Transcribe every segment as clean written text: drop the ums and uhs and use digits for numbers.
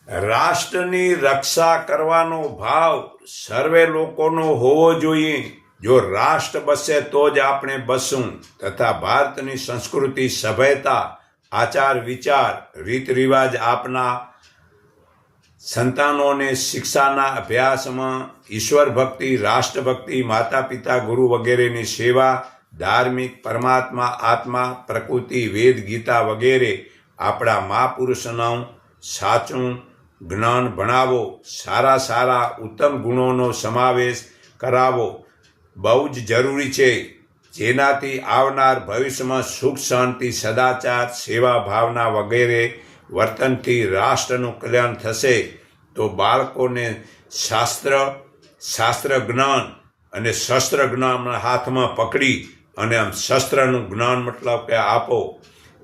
રાષ્ટ્રની રક્ષા કરવાનો ભાવ સર્વે લોકોનો હોવો જોઈએ. જો રાષ્ટ્ર બસે તો જ આપણે બસું. તથા ભારતની સંસ્કૃતિ, સભ્યતા, આચાર વિચાર, રીત રિવાજ આપના સંતાનોને શિક્ષાના અભ્યાસમાં ઈશ્વર ભક્તિ, રાષ્ટ્રભક્તિ, માતા પિતા, ગુરુ વગેરેની સેવા, ધાર્મિક, પરમાત્મા, આત્મા, પ્રકૃતિ, વેદ, ગીતા વગેરે આપણા મહાપુરુષોનું સાચું જ્ઞાન ભણાવો. સારા ઉત્તમ ગુણોનો સમાવેશ કરાવો બહુ જ જરૂરી છે, જેનાથી આવનાર ભવિષ્યમાં સુખ, શાંતિ, સદાચાર, સેવા ભાવના વગેરે વર્તનથી રાષ્ટ્રનું કલ્યાણ થશે. તો બાળકોને શાસ્ત્ર જ્ઞાન અને શસ્ત્ર જ્ઞાન હાથમાં પકડી અને આમ શસ્ત્રનું જ્ઞાન મતલબ કે આપો.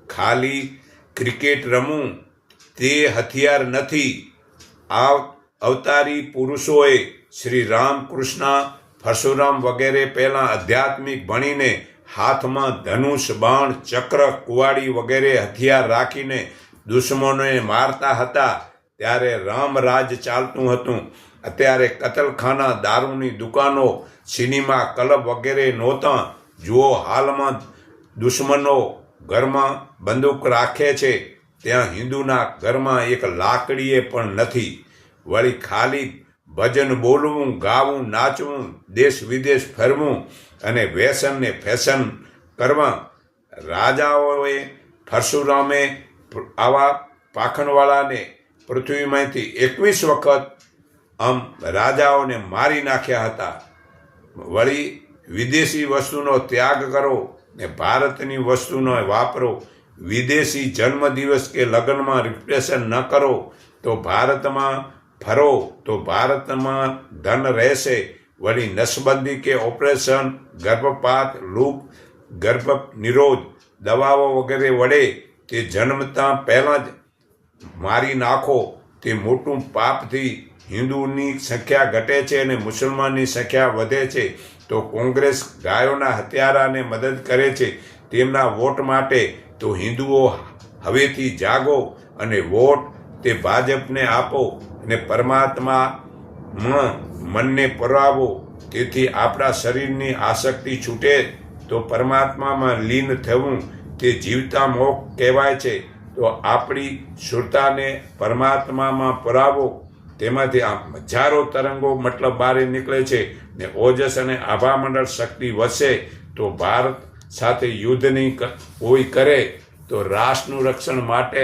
ખાલી ક્રિકેટ રમવું તે હથિયાર નથી. આ અવતારી પુરુષોએ શ્રી રામ, કૃષ્ણ, પરશુરામ વગેરે પહેલાં આધ્યાત્મિક ભણીને હાથમાં ધનુષ, બાણ, ચક્ર, કુવાડી વગેરે હથિયાર રાખીને દુશ્મનોને મારતા હતા. ત્યારે રામરાજ ચાલતું હતું. અત્યારે કતલખાના, દારૂની દુકાનો, સિનેમા, ક્લબ વગેરે નહોતા. જુઓ, હાલમાં દુશ્મનો ઘરમાં બંદૂક રાખે છે, ત્યાં હિન્દુના ઘરમાં એક લાકડીએ પણ નથી. વળી ખાલી ભજન બોલવું, ગાવું, નાચવું, દેશ વિદેશ ફરવું અને વ્યસનને ફેશન કરવા. રાજાઓએ, પરશુરામે આવા પાખંડવાળાને પૃથ્વીમાંથી 21 વખત આમ રાજાઓને મારી નાખ્યા હતા. વળી વિદેશી વસ્તુનો ત્યાગ કરો ને ભારતની વસ્તુનો વાપરો. વિદેશી જન્મદિવસ કે લગ્નમાં રિપ્રેઝન્ટ ન કરો તો ભારતમાં ફરો તો ભારતમાં ધન રહેશે. વળી નસબંધી કે ઓપરેશન, ગર્ભપાત, લૂપ, ગર્ભ નિરોધ દવાઓ વગેરે વડે તે જન્મતા પહેલાં જ મારી નાખો. તે મોટું પાપથી હિન્દુની સંખ્યા ઘટે છે અને મુસલમાનની સંખ્યા વધે છે. તો કોંગ્રેસ ગાયોના હત્યારાને મદદ કરે છે તેમના વોટ માટે. તો હિન્દુઓ હવેથી જાગો અને વોટ તે ભાજપને આપો અને પરમાત્મામાં મનને પરાવો. તેથી આપણા શરીરની આસક્તિ છૂટે તો પરમાત્મામાં લીન થવું તે જીવતા મોક્ષ કહેવાય છે. તો આપણી સુરતાને પરમાત્મામાં પરાવો. તેમાંથી આ હજારો તરંગો મતલબ બહાર નીકળે છે ને ઓજસ અને આભામંડળ શક્તિ વધશે. તો ભારત સાથે યુદ્ધ નહીં કોઈ કરે તો રાષ્ટ્રનું રક્ષણ માટે